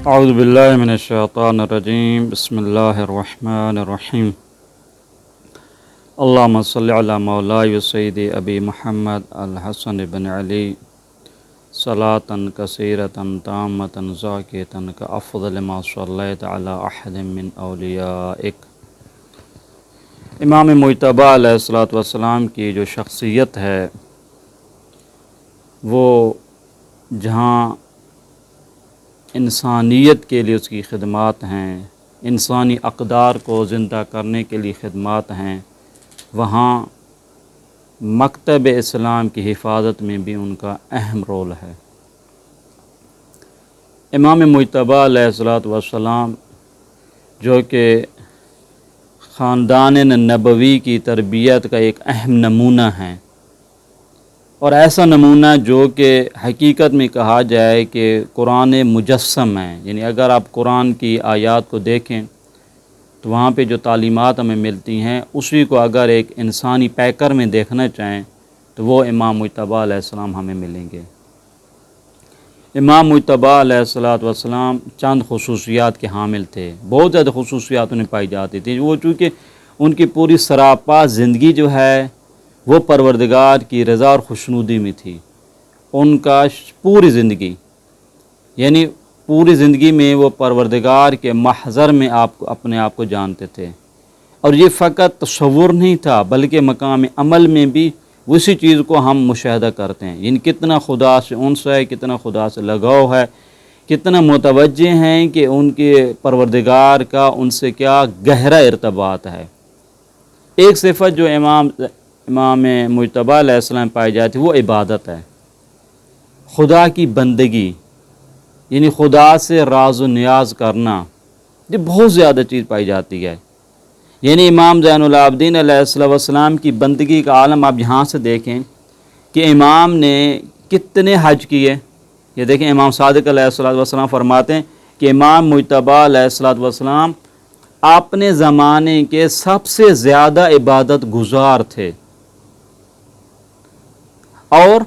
اعوذ باللہ من الشیطان الرجیم بسم اللہ الرحمن الرحیم اللہم صلی علی مولاي سیدی ابی محمد الحسن بن علی صلاة کثیرة تامة زاکیة کافضل ما صلیت علی احد من اولیائک۔ امام مجتبیٰ علیہ السلام کی جو شخصیت ہے وہ جہاں انسانیت کے لیے اس کی خدمات ہیں، انسانی اقدار کو زندہ کرنے کے لیے خدمات ہیں، وہاں مکتب اسلام کی حفاظت میں بھی ان کا اہم رول ہے۔ امام مجتبیٰ علیہ السلام جو کہ خاندان نبوی کی تربیت کا ایک اہم نمونہ ہیں، اور ایسا نمونہ جو کہ حقیقت میں کہا جائے کہ قرآن مجسم ہے، یعنی اگر آپ قرآن کی آیات کو دیکھیں تو وہاں پہ جو تعلیمات ہمیں ملتی ہیں اسی کو اگر ایک انسانی پیکر میں دیکھنا چاہیں تو وہ امام مجتبیٰ علیہ السلام ہمیں ملیں گے۔ امام مجتبیٰ علیہ السلام چند خصوصیات کے حامل تھے، بہت زیادہ خصوصیات انہیں پائی جاتی تھی، وہ چونکہ ان کی پوری سراپا زندگی جو ہے وہ پروردگار کی رضا اور خوشنودی میں تھی۔ ان کا پوری زندگی یعنی پوری زندگی میں وہ پروردگار کے محضر میں اپنے آپ کو جانتے تھے، اور یہ فقط تصور نہیں تھا بلکہ مقام عمل میں بھی اسی چیز کو ہم مشاہدہ کرتے ہیں، یعنی کتنا خدا سے انس ہے، کتنا خدا سے لگاؤ ہے، کتنا متوجہ ہیں کہ ان کے پروردگار کا ان سے کیا گہرا ارتباط ہے۔ ایک صفت جو امام مجتبیٰ علیہ السلام پائی جاتی وہ عبادت ہے، خدا کی بندگی، یعنی خدا سے راز و نیاز کرنا، یہ بہت زیادہ چیز پائی جاتی ہے۔ یعنی امام زین العابدین علیہ السلام کی بندگی کا عالم آپ یہاں سے دیکھیں کہ امام نے کتنے حج کیے۔ یہ دیکھیں امام صادق علیہ السلام فرماتے ہیں کہ امام مجتبیٰ علیہ السلام اپنے زمانے کے سب سے زیادہ عبادت گزار تھے، اور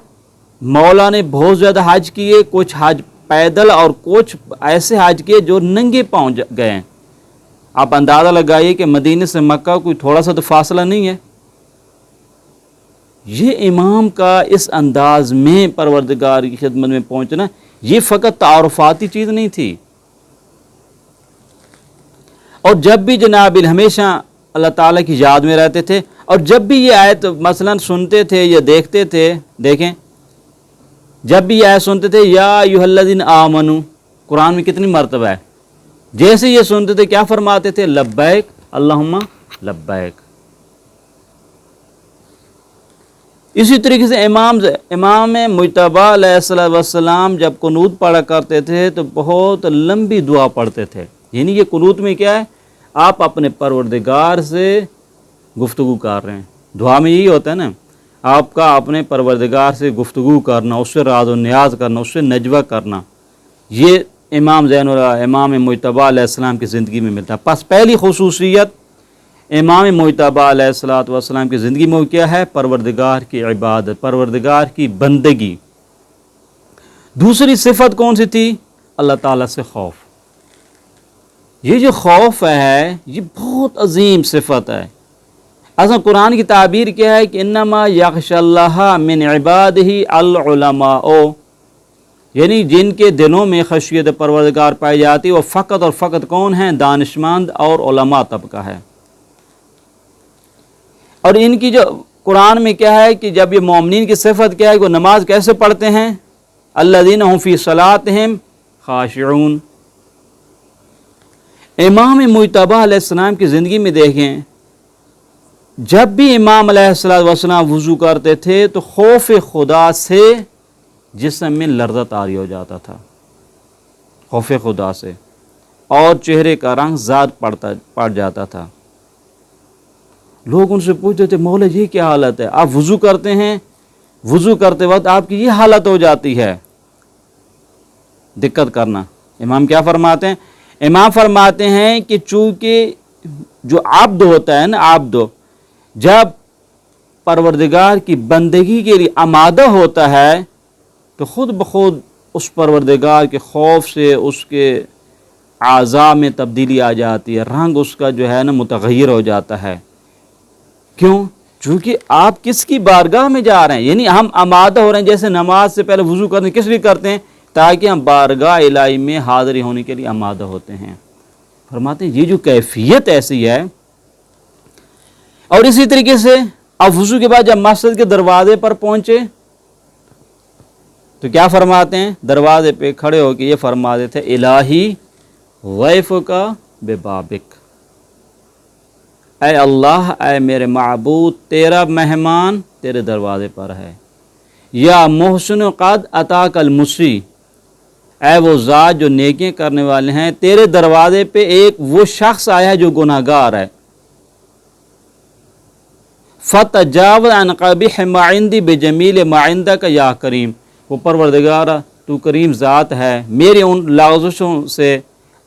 مولا نے بہت زیادہ حج کیے، کچھ حج پیدل اور کچھ ایسے حج کیے جو ننگے پاؤں گئے ہیں۔ آپ اندازہ لگائیے کہ مدینے سے مکہ کوئی تھوڑا سا تو فاصلہ نہیں ہے۔ یہ امام کا اس انداز میں پروردگار کی خدمت میں پہنچنا یہ فقط تعارفاتی چیز نہیں تھی، اور جب بھی جناب ہمیشہ اللہ تعالیٰ کی یاد میں رہتے تھے، اور جب بھی یہ آیت مثلا سنتے تھے یا دیکھتے تھے، دیکھیں جب بھی یہ آیت سنتے تھے یا ایھا الذین آمنو، قرآن میں کتنی مرتبہ ہے، جیسے یہ سنتے تھے کیا فرماتے تھے؟ لبیک اللہم لبیک۔ اسی طریقے سے امام مجتبیٰ علیہ السلام جب قنوت پڑھا کرتے تھے تو بہت لمبی دعا پڑھتے تھے، یعنی یہ قنوت میں کیا ہے؟ آپ اپنے پروردگار سے گفتگو کر رہے ہیں۔ دعا میں یہی ہوتا ہے نا، آپ کا اپنے پروردگار سے گفتگو کرنا، اس سے راز و نیاز کرنا، اس سے نجوہ کرنا، یہ امام مجتبیٰ علیہ السلام کی زندگی میں ملتا ہے۔ پس پہلی خصوصیت امام مجتبیٰ علیہ السلام کی زندگی میں کیا ہے؟ پروردگار کی عبادت، پروردگار کی بندگی۔ دوسری صفت کون سی تھی؟ اللہ تعالیٰ سے خوف۔ یہ جو خوف ہے یہ بہت عظیم صفت ہے۔ اصلا قرآن کی تعبیر کیا ہے کہ انما یخشی اللہ من عبادہ العلماء، یعنی جن کے دلوں میں خشیت پروردگار پائی جاتی وہ فقط اور فقط کون ہیں؟ دانشمند اور علماء طبقہ ہے۔ اور ان کی جو قرآن میں کیا ہے کہ جب یہ مومنین کی صفت کیا ہے کہ وہ نماز کیسے پڑھتے ہیں؟ الذین هم فی صلاتہم خاشعون۔ امام مجتبیٰ علیہ السلام کی زندگی میں دیکھیں، جب بھی امام علیہ السلام وضو کرتے تھے تو خوف خدا سے جسم میں لرزہ طاری ہو جاتا تھا، خوف خدا سے، اور چہرے کا رنگ زاد پڑ جاتا تھا۔ لوگ ان سے پوچھتے تھے مولا یہ کیا حالت ہے؟ آپ وضو کرتے ہیں، وضو کرتے وقت آپ کی یہ حالت ہو جاتی ہے، دقت کرنا۔ امام کیا فرماتے ہیں؟ امام فرماتے ہیں کہ چونکہ جو عبد ہوتا ہے نا، عبد جب پروردگار کی بندگی کے لیے آمادہ ہوتا ہے تو خود بخود اس پروردگار کے خوف سے، اس کے اعضاء میں تبدیلی آ جاتی ہے، رنگ اس کا جو ہے نا متغیر ہو جاتا ہے۔ کیوں؟ چونکہ آپ کس کی بارگاہ میں جا رہے ہیں، یعنی ہم آمادہ ہو رہے ہیں، جیسے نماز سے پہلے وضو کرتے ہیں، کس لیے کرتے ہیں؟ تاکہ ہم بارگاہ الہی میں حاضری ہونے کے لیے آمادہ ہوتے ہیں۔ فرماتے ہیں یہ جو کیفیت ایسی ہے۔ اور اسی طریقے سے اب وضو کے بعد جب مسجد کے دروازے پر پہنچے تو کیا فرماتے ہیں؟ دروازے پہ کھڑے ہو کے یہ فرماتے تھے الہی ضیفک ببابک، اے اللہ، اے میرے معبود، تیرا مہمان تیرے دروازے پر ہے۔ یا محسن قد اتاک المسی، اے وہ ذات جو نیکیاں کرنے والے ہیں، تیرے دروازے پہ ایک وہ شخص آیا ہے جو گناہ گار ہے۔ فتجاوز عن قبیح ما عندی بجمیل ما عندک یا کریم، وہ پروردگارہ تو کریم ذات ہے، میری ان لغزشوں سے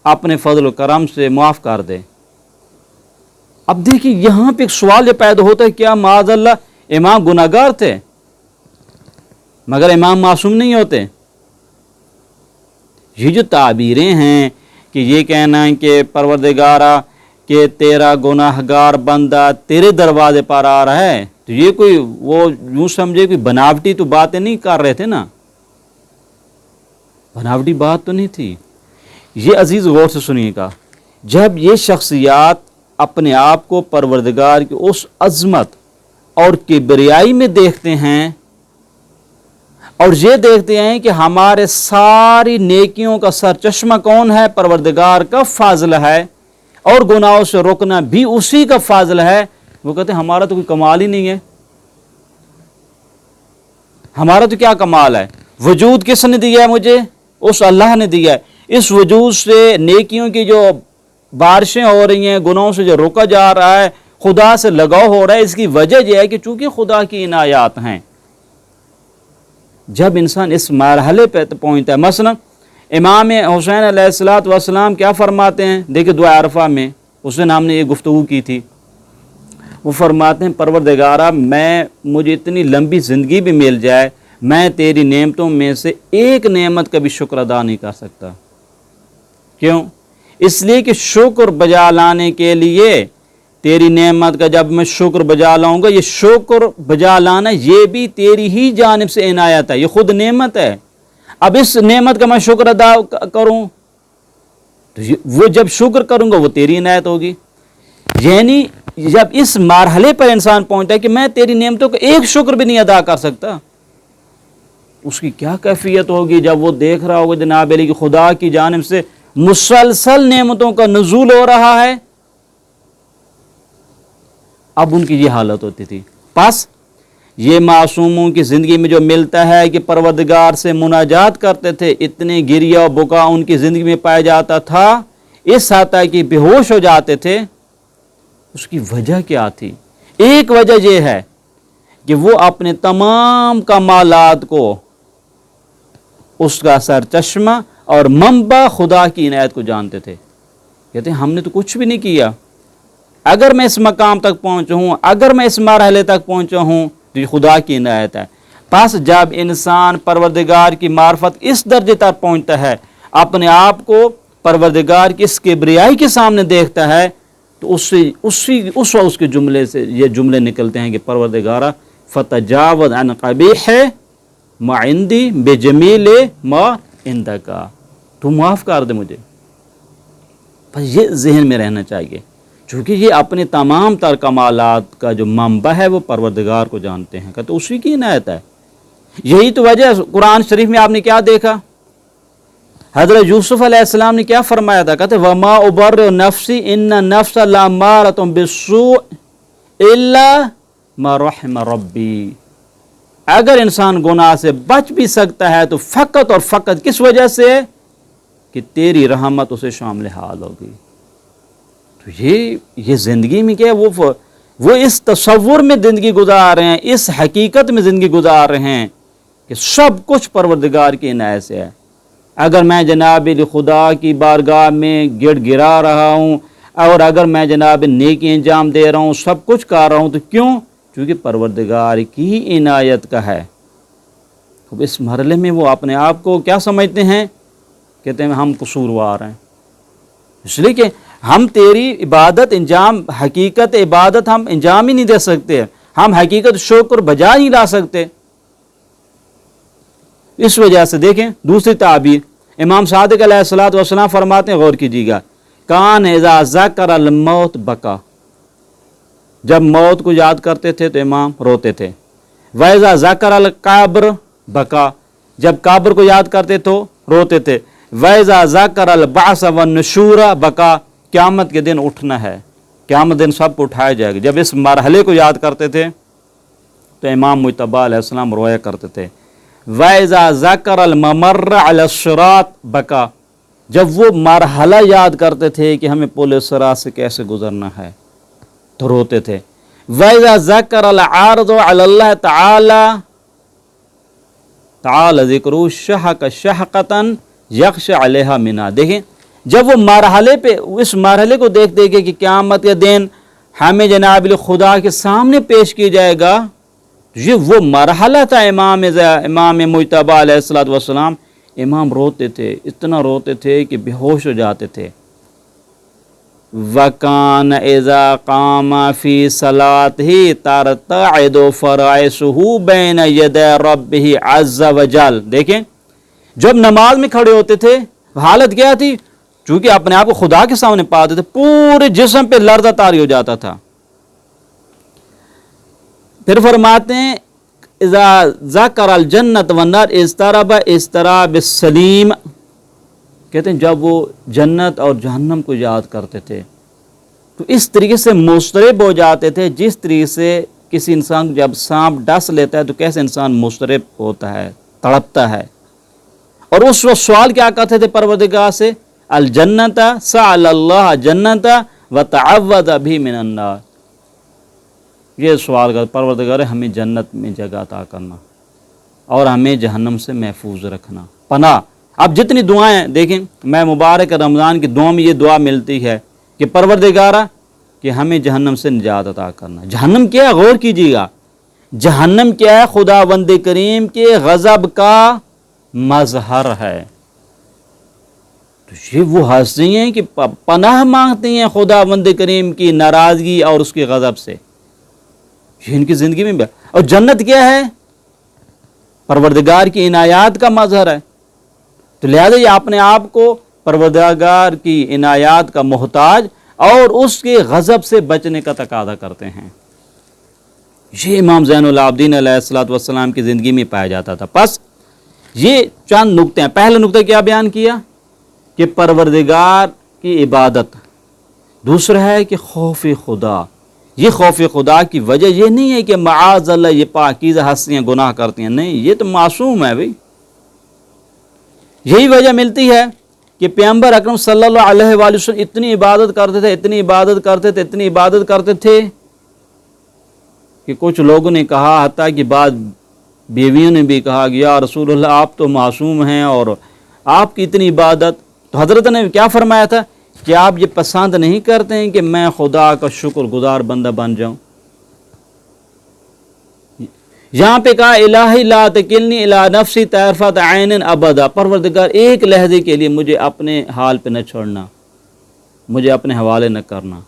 اپنے فضل و کرم سے معاف کر دے۔ اب دیکھیں یہاں پہ ایک سوال یہ پیدا ہوتا ہے، کیا معاذ اللہ امام گناہ گار تھے؟ مگر امام معصوم نہیں ہوتے۔ یہ جو تعبیریں ہیں کہ یہ کہنا ہے کہ پروردگارہ کہ تیرا گناہ گار بندہ تیرے دروازے پر آ رہا ہے، تو یہ کوئی وہ یوں سمجھے کوئی بناوٹی تو باتیں نہیں کر رہے تھے نا، بناوٹی بات تو نہیں تھی۔ یہ عزیز غور سے سنیے گا، جب یہ شخصیات اپنے آپ کو پروردگار کی اس عظمت اور کبریائی میں دیکھتے ہیں اور یہ دیکھتے ہیں کہ ہمارے ساری نیکیوں کا سرچشمہ کون ہے؟ پروردگار کا فضل ہے، اور گناہوں سے روکنا بھی اسی کا فضل ہے، وہ کہتے ہیں ہمارا تو کوئی کمال ہی نہیں ہے، ہمارا تو کیا کمال ہے؟ وجود کس نے دیا ہے مجھے؟ اس اللہ نے دیا ہے۔ اس وجود سے نیکیوں کی جو بارشیں ہو رہی ہیں، گناہوں سے جو روکا جا رہا ہے، خدا سے لگاؤ ہو رہا ہے، اس کی وجہ یہ ہے کہ چونکہ خدا کی عنایات ہیں۔ جب انسان اس مرحلے پہ پہنچتا ہے، مثلا امام حسین علیہ السلام کیا فرماتے ہیں؟ دیکھیں دعا عرفہ میں اس دن ہم نے یہ گفتگو کی تھی، وہ فرماتے ہیں پروردگارہ مجھے اتنی لمبی زندگی بھی مل جائے، میں تیری نعمتوں میں سے ایک نعمت کا بھی شکر ادا نہیں کر سکتا۔ کیوں؟ اس لیے کہ شکر بجا لانے کے لیے تیری نعمت کا جب میں شکر بجا لاؤں گا، یہ شکر بجا لانا یہ بھی تیری ہی جانب سے عنایت ہے، یہ خود نعمت ہے۔ اب اس نعمت کا میں شکر ادا کروں تو وہ جب شکر کروں گا وہ تیری عنایت ہوگی۔ یعنی جب اس مرحلے پر انسان پہنچتا ہے کہ میں تیری نعمتوں کا ایک شکر بھی نہیں ادا کر سکتا، اس کی کیا کیفیت ہوگی جب وہ دیکھ رہا ہوگا جناب علی کہ خدا کی جانب سے مسلسل نعمتوں کا نزول ہو رہا ہے۔ اب ان کی یہ حالت ہوتی تھی۔ پس یہ معصوموں کی زندگی میں جو ملتا ہے کہ پروردگار سے مناجات کرتے تھے، اتنے گریہ و بکا ان کی زندگی میں پایا جاتا تھا، اس حد تک کہ بے ہوش ہو جاتے تھے۔ اس کی وجہ کیا تھی؟ ایک وجہ یہ ہے کہ وہ اپنے تمام کمالات کو اس کا سرچشمہ اور منبع خدا کی عنایت کو جانتے تھے۔ کہتے ہیں ہم نے تو کچھ بھی نہیں کیا، اگر میں اس مقام تک پہنچا ہوں، اگر میں اس مرحلے تک پہنچا ہوں تو یہ خدا کی عنایت ہے۔ پس جب انسان پروردگار کی معرفت اس درجے تک پہنچتا ہے، اپنے آپ کو پروردگار کی اس کبریائی کے سامنے دیکھتا ہے، تو اس کے جملے سے یہ جملے نکلتے ہیں کہ پروردگارہ فتجاوز عن قبیح ما عندی بجمیل ما عندک، تو معاف کر دے مجھے۔ بس یہ ذہن میں رہنا چاہیے، چونکہ یہ اپنے تمام تر کمالات کا جو منبع ہے وہ پروردگار کو جانتے ہیں، کہتے اسی کی عنایت ہے۔ یہی تو وجہ قرآن شریف میں آپ نے کیا دیکھا؟ حضرت یوسف علیہ السلام نے کیا فرمایا تھا؟ کہتے وما ابرئ نفسی ان النفس لامارۃ بالسوء الا ما رحم ربی، اگر انسان گناہ سے بچ بھی سکتا ہے تو فقط اور فقط کس وجہ سے کہ تیری رحمت اسے شامل حال ہوگی۔ تو یہ زندگی میں کیا وہ اس تصور میں زندگی گزار رہے ہیں، اس حقیقت میں زندگی گزار رہے ہیں کہ سب کچھ پروردگار کی عنایت سے ہے۔ اگر میں جناب خدا کی بارگاہ میں گڑ گرا رہا ہوں اور اگر میں جناب نیکی انجام دے رہا ہوں، سب کچھ کر رہا ہوں، تو کیوں؟ چونکہ پروردگار کی عنایت کا ہے۔ اب اس مرحلے میں وہ اپنے آپ کو کیا سمجھتے ہیں؟ کہتے ہیں ہم قصوروار ہیں، اس لیے کہ ہم تیری عبادت انجام، حقیقت عبادت ہم انجام ہی نہیں دے سکتے، ہم حقیقت شکر بجا نہیں لا سکتے۔ اس وجہ سے دیکھیں دوسری تعبیر امام صادق علیہ الصلوۃ والسلام فرماتے ہیں، غور کیجیے گا، کان اذا ذکر الموت بکا، جب موت کو یاد کرتے تھے تو امام روتے تھے۔ وَإِذَا ذَكَرَ الْقَبْرَ بکا، جب قبر کو یاد کرتے تو روتے تھے۔ وَإِذَا ذَكَرَ الْبَعْثَ وَالنُّشُورَ بکا، قیامت کے دن اٹھنا ہے، قیامت دن سب کو اٹھایا جائے گا، جب اس مرحلے کو یاد کرتے تھے تو امام مجتبیٰ علیہ السلام رویا کرتے تھے۔ وَإِذَا ذَكَرَ الْمَمَرَّ عَلَى الصِّرَاطِ بکا، جب وہ مرحلہ یاد کرتے تھے کہ ہمیں پل صراط سے کیسے گزرنا ہے تو روتے تھے۔ وَإِذَا ذَكَرَ الْعَارِضُ عَلَى اللَّهِ تعالی ذکرُ شَحَقَ شَحْقَةً یغشی علیہا منا، دیکھیں جب وہ مرحلے پہ اس مرحلے کو دیکھتے کہ قیامت کے دن ہمیں جناب خدا کے سامنے پیش کی جائے گا، یہ وہ مرحلہ تھا۔ امام مجتبیٰ علیہ الصلوۃ والسلام امام روتے تھے، اتنا روتے تھے کہ بے ہوش ہو جاتے تھے۔ وَكَانَ إِذَا قَامَ فِي صَلَاتِهِ تَرْتَعِدُ فَرَائِصُهُ بَيْنَ يَدَيْ رَبِّهِ عَزَّ وَجَلَّ، دیکھیں جب نماز میں کھڑے ہوتے تھے حالت کیا تھی؟ چونکہ اپنے آپ کو خدا کے سامنے پاتے تھے، پورے جسم پہ لرزہ طاری ہو جاتا تھا۔ پھر فرماتے ہیں اذا ذکر الجنت والنار اضطراب السلیم، کہتے ہیں جب وہ جنت اور جہنم کو یاد کرتے تھے تو اس طریقے سے مضطرب ہو جاتے تھے، جس طریقے سے کسی انسان جب سانپ ڈس لیتا ہے تو کیسے انسان مضطرب ہوتا ہے، تڑپتا ہے۔ اور اس وقت سوال کیا کرتے تھے پروردگار سے؟ الجنت، سأل اللہ جنت وتعوذ بھی من النار، یہ سوال کر پروردگار ہمیں جنت میں جگہ عطا کرنا اور ہمیں جہنم سے محفوظ رکھنا، پناہ۔ اب جتنی دعائیں دیکھیں، میں مبارک رمضان کی دعا میں یہ دعا ملتی ہے کہ پروردگارہ کہ ہمیں جہنم سے نجات عطا کرنا۔ جہنم کیا ہے؟ غور کیجیے گا، جہنم کیا ہے؟ خداوند کریم کے غضب کا مظہر ہے۔ تو یہ وہ ہستی ہیں کہ پناہ مانگتی ہیں خداوند کریم کی ناراضگی اور اس کے غضب سے، یہ ان کی زندگی میں اور جنت کیا ہے؟ پروردگار کی عنایات کا مظہر ہے۔ تو لہذا یہ اپنے آپ کو پروردگار کی عنایات کا محتاج اور اس کے غضب سے بچنے کا تقاضا کرتے ہیں۔ یہ امام زین العابدین علیہ الصلوۃ والسلام کی زندگی میں پایا جاتا تھا۔ پس یہ چند نقطے ہیں۔ پہلا نقطہ کیا بیان کیا کہ پروردگار کی عبادت، دوسرا ہے کہ خوف خدا۔ یہ خوف خدا کی وجہ یہ نہیں ہے کہ معاذ اللہ یہ پاکیزہ ہستیاں گناہ کرتی ہیں، نہیں، یہ تو معصوم ہے بھائی۔ یہی وجہ ملتی ہے کہ پیغمبر اکرم صلی اللہ علیہ وآلہ وسلم اتنی عبادت کرتے تھے، اتنی عبادت کرتے تھے، اتنی عبادت کرتے تھے کہ کچھ لوگوں نے کہا، حتیٰ کہ بعض بیویوں نے بھی کہا کہ یا رسول اللہ آپ تو معصوم ہیں اور آپ کی اتنی عبادت، تو حضرت نے کیا فرمایا تھا کہ آپ یہ پسند نہیں کرتے ہیں کہ میں خدا کا شکر گزار بندہ بن جاؤں؟ یہاں پہ کہا الہی لا تکلنی الی نفسی طرفۃ عین ابدا، پروردگار ایک لحظے کے لیے مجھے اپنے حال پہ نہ چھوڑنا، مجھے اپنے حوالے نہ کرنا۔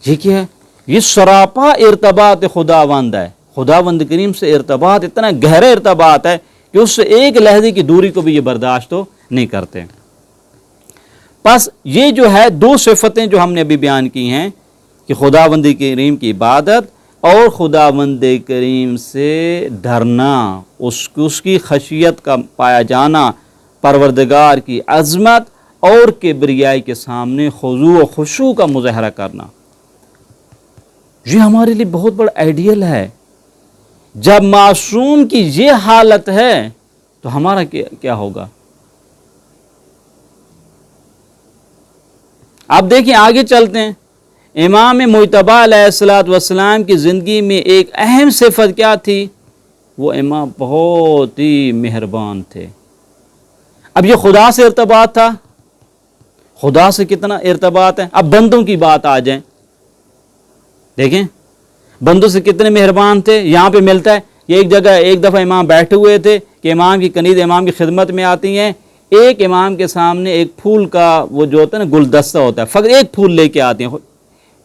یہ کیا ہے؟ یہ سراپا ارتباط خداوند ہے، خداوند کریم سے ارتباط اتنا گہرا ارتباط ہے کہ اس سے ایک لحظے کی دوری کو بھی یہ برداشت تو نہیں کرتے۔ پس یہ جو ہے دو صفتیں جو ہم نے ابھی بیان کی ہیں کہ خداوند کریم کی عبادت اور خداوند کریم سے ڈرنا، اس کی خشیت کا پایا جانا، پروردگار کی عظمت اور کبریائی کے سامنے خضوع و خشوع کا مظاہرہ کرنا، یہ ہمارے لیے بہت بڑا آئیڈیل ہے۔ جب معصوم کی یہ حالت ہے تو ہمارا کیا ہوگا؟ اب دیکھیں آگے چلتے ہیں۔ امام مجتبیٰ علیہ الصلوۃ والسلام کی زندگی میں ایک اہم صفت کیا تھی؟ وہ امام بہت ہی مہربان تھے۔ اب یہ خدا سے ارتباط تھا، خدا سے کتنا ارتباط ہے۔ اب بندوں کی بات آ جائیں، دیکھیں بندوں سے کتنے مہربان تھے۔ یہاں پہ ملتا ہے یہ ایک جگہ ایک دفعہ امام بیٹھے ہوئے تھے کہ امام کی کنیز امام کی خدمت میں آتی ہیں ایک امام کے سامنے ایک پھول کا وہ جو ہوتا ہے نا گلدستہ ہوتا ہے، فقط ایک پھول لے کے آتے ہیں.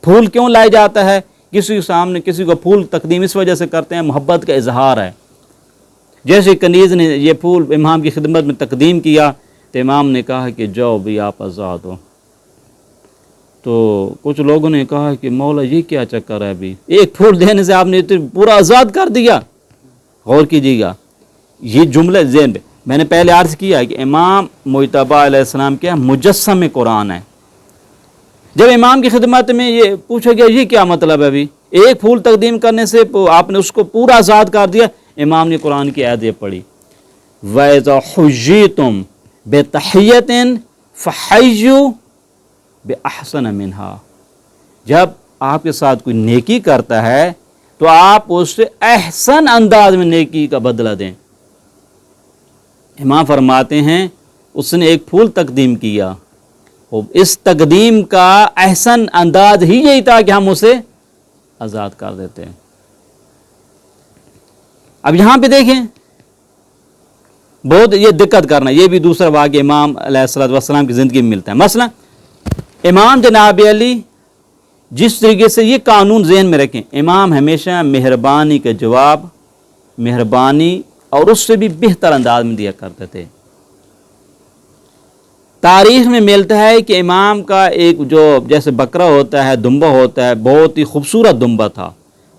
پھول کیوں لایا جاتا ہے؟ کسی کے سامنے کسی کو پھول تقدیم اس وجہ سے کرتے ہیں، محبت کا اظہار ہے. جیسے کنیز نے یہ پھول امام کی خدمت میں تقدیم کیا تو امام نے کہا کہ جاؤ بھی آپ آزاد ہو. تو کچھ لوگوں نے کہا کہ مولا یہ کیا چکر ہے، ابھی ایک پھول دینے سے آپ نے پورا آزاد کر دیا. غور کیجیے گا، یہ جملہ ذہن میں نے پہلے عرض کیا ہے کہ امام مجتبیٰ علیہ السلام کیا مجسم قرآن ہے. جب امام کی خدمت میں یہ پوچھا گیا یہ کیا مطلب ہے، ابھی ایک پھول تقدیم کرنے سے آپ نے اس کو پورا آزاد کر دیا. امام نے قرآن کی آیت پڑھی، وَإِذَا حُيِّيتُم بِتَحِيَّةٍ فَحَيُّوا بِأَحْسَنَ مِنْهَا. جب آپ کے ساتھ کوئی نیکی کرتا ہے تو آپ اس سے احسن انداز میں نیکی کا بدلہ دیں. امام فرماتے ہیں اس نے ایک پھول تقدیم کیا، اس تقدیم کا احسن انداز ہی یہی تھا کہ ہم اسے آزاد کر دیتے ہیں. اب یہاں پہ دیکھیں بہت یہ دقت کرنا، یہ بھی دوسرا واقعہ امام علیہ السلام کی زندگی میں ملتا ہے. مثلا امام جناب علی جس طریقے سے یہ قانون ذہن میں رکھیں، امام ہمیشہ مہربانی کا جواب مہربانی اور اس سے بھی بہتر انداز میں دیا کرتے تھے. تاریخ میں ملتا ہے کہ امام کا ایک جو جیسے بکرا ہوتا ہے، دمبا ہوتا ہے، بہت ہی خوبصورت دمبا تھا.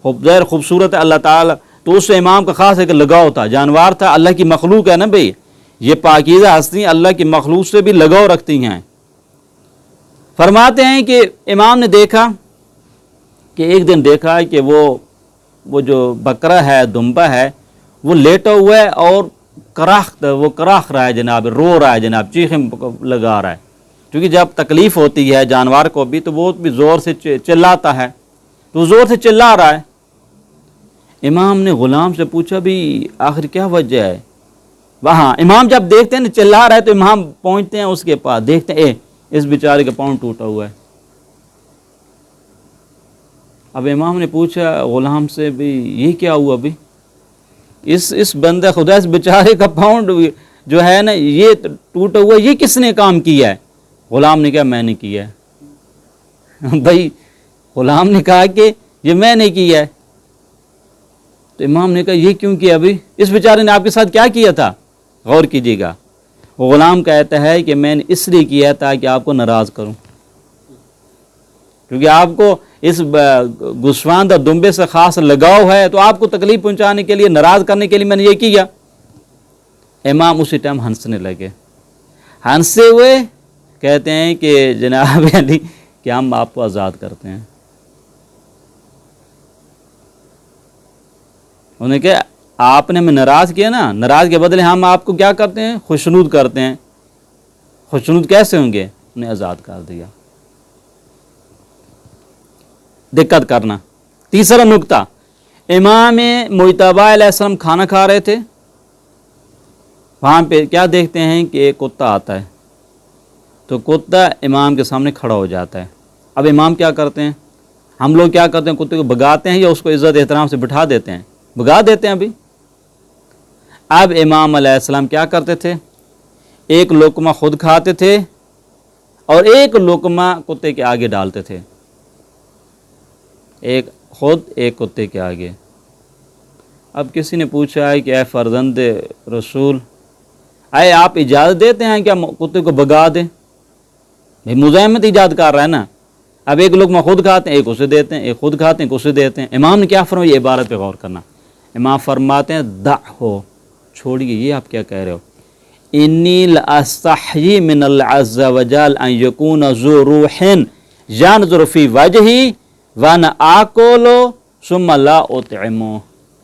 غیر خوبصورت ہے اللہ تعالیٰ، تو اس سے امام کا خاص ایک لگاؤ تھا. جانور تھا، اللہ کی مخلوق ہے نا بھئی، یہ پاکیزہ ہستی اللہ کی مخلوق سے بھی لگاؤ رکھتی ہیں. فرماتے ہیں کہ امام نے دیکھا کہ ایک دن دیکھا کہ وہ جو بکرا ہے، دمبا ہے، وہ لیٹا ہوا ہے اور کراخ رہا ہے جناب، رو رہا ہے جناب، چیخیں لگا رہا ہے. کیونکہ جب تکلیف ہوتی ہے جانور کو بھی تو وہ بھی زور سے چلاتا ہے، تو زور سے چلا رہا ہے. امام نے غلام سے پوچھا بھی آخر کیا وجہ ہے؟ وہاں امام جب دیکھتے ہیں نا چلا رہا ہے تو امام پہنچتے ہیں اس کے پاس، دیکھتے ہیں اس بیچارے کا پاؤں ٹوٹا ہوا ہے. اب امام نے پوچھا غلام سے بھی یہ کیا ہوا بھی، اس بندہ خدا اس بیچارے کا پاؤں جو ہے نا یہ ٹوٹا ہوا، یہ کس نے کام کیا ہے؟ غلام نے کہا میں نے کیا ہے. بھائی غلام نے کہا کہ یہ میں نے کیا ہے. تو امام نے کہا یہ کیوں کیا ابھی، اس بیچارے نے آپ کے ساتھ کیا کیا تھا؟ غور کیجیے گا. وہ غلام کہتا ہے کہ میں نے اس لیے کیا تاکہ آپ کو ناراض کروں، کیونکہ آپ کو اس گسواندہ دمبے سے خاص لگاؤ ہے، تو آپ کو تکلیف پہنچانے کے لیے، ناراض کرنے کے لیے میں نے یہ کیا. امام اسی ٹائم ہنسنے لگے، ہنستے ہوئے کہتے ہیں کہ جناب علی کہ ہم آپ کو آزاد کرتے ہیں. انہوں نے کہا آپ نے ہمیں ناراض کیا نا، ناراض کے بدلے ہم آپ کو کیا کرتے ہیں؟ خوشنود کرتے ہیں. خوشنود کیسے ہوں گے؟ انہیں آزاد کر دیا. دقت کرنا. تیسرا نکتہ، امام مجتبیٰ علیہ السلام کھانا کھا رہے تھے، وہاں پہ کیا دیکھتے ہیں کہ ایک کتا آتا ہے، تو کتا امام کے سامنے کھڑا ہو جاتا ہے. اب امام کیا کرتے ہیں؟ ہم لوگ کیا کرتے ہیں؟ کتے کو بھگاتے ہیں یا اس کو عزت احترام سے بٹھا دیتے ہیں؟ بھگا دیتے ہیں ابھی. اب امام علیہ السلام کیا کرتے تھے؟ ایک لقمہ خود کھاتے تھے اور ایک لقمہ کتے کے آگے ڈالتے تھے، ایک خود ایک کتے کے آگے. اب کسی نے پوچھا ہے کہ اے فرزند رسول، اے آپ اجازت دیتے ہیں کیا کتے کو بھگا دیں؟ بھائی مزاحمت ایجاد کر رہا ہے نا. اب ایک لقمہ خود کھاتے ہیں، ایک اسے دیتے ہیں، ایک خود کھاتے ہیں، ایک اسے دیتے ہیں. امام نے کیا فرمایا؟ یہ عبارت پہ غور کرنا. امام فرماتے ہیں دعہو، چھوڑیے، یہ آپ کیا کہہ رہے ہو؟ انی لاستحیی من اللہ عز وجل ان یکون ذو روح ینظر فی وجہی وانا آکل ثم لا اطعمہ.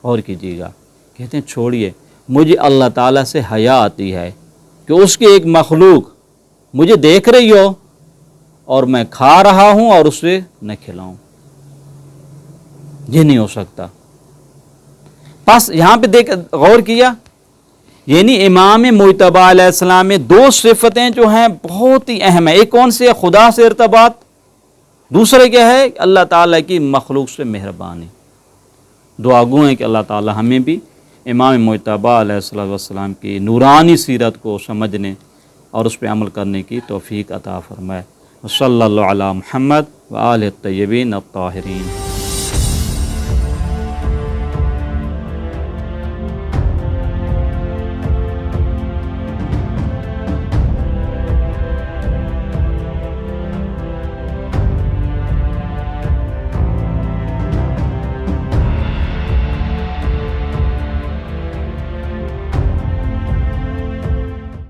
اور کیجیے گا، کہتے ہیں چھوڑیے، مجھے اللہ تعالیٰ سے حیا آتی ہے کہ اس کی ایک مخلوق مجھے دیکھ رہی ہو اور میں کھا رہا ہوں اور اسے نہ کھلاؤں. یہ نہیں ہو سکتا. بس یہاں پہ دیکھ غور کیا، یعنی امام مجتبیٰ علیہ السلام میں دو صفتیں جو ہیں بہت ہی اہم ہیں. ایک کون سی ہے؟ خدا سے ارتباط. دوسرے کیا ہے؟ اللہ تعالیٰ کی مخلوق سے مہربانی. دعا گو ہیں کہ اللہ تعالیٰ ہمیں بھی امام مجتبیٰ علیہ السلام کی نورانی سیرت کو سمجھنے، اور اس پہ عمل کرنے کی توفیق عطا فرمائے۔ صلی اللہ علی محمد و آلہ الطیبین الطاہرین۔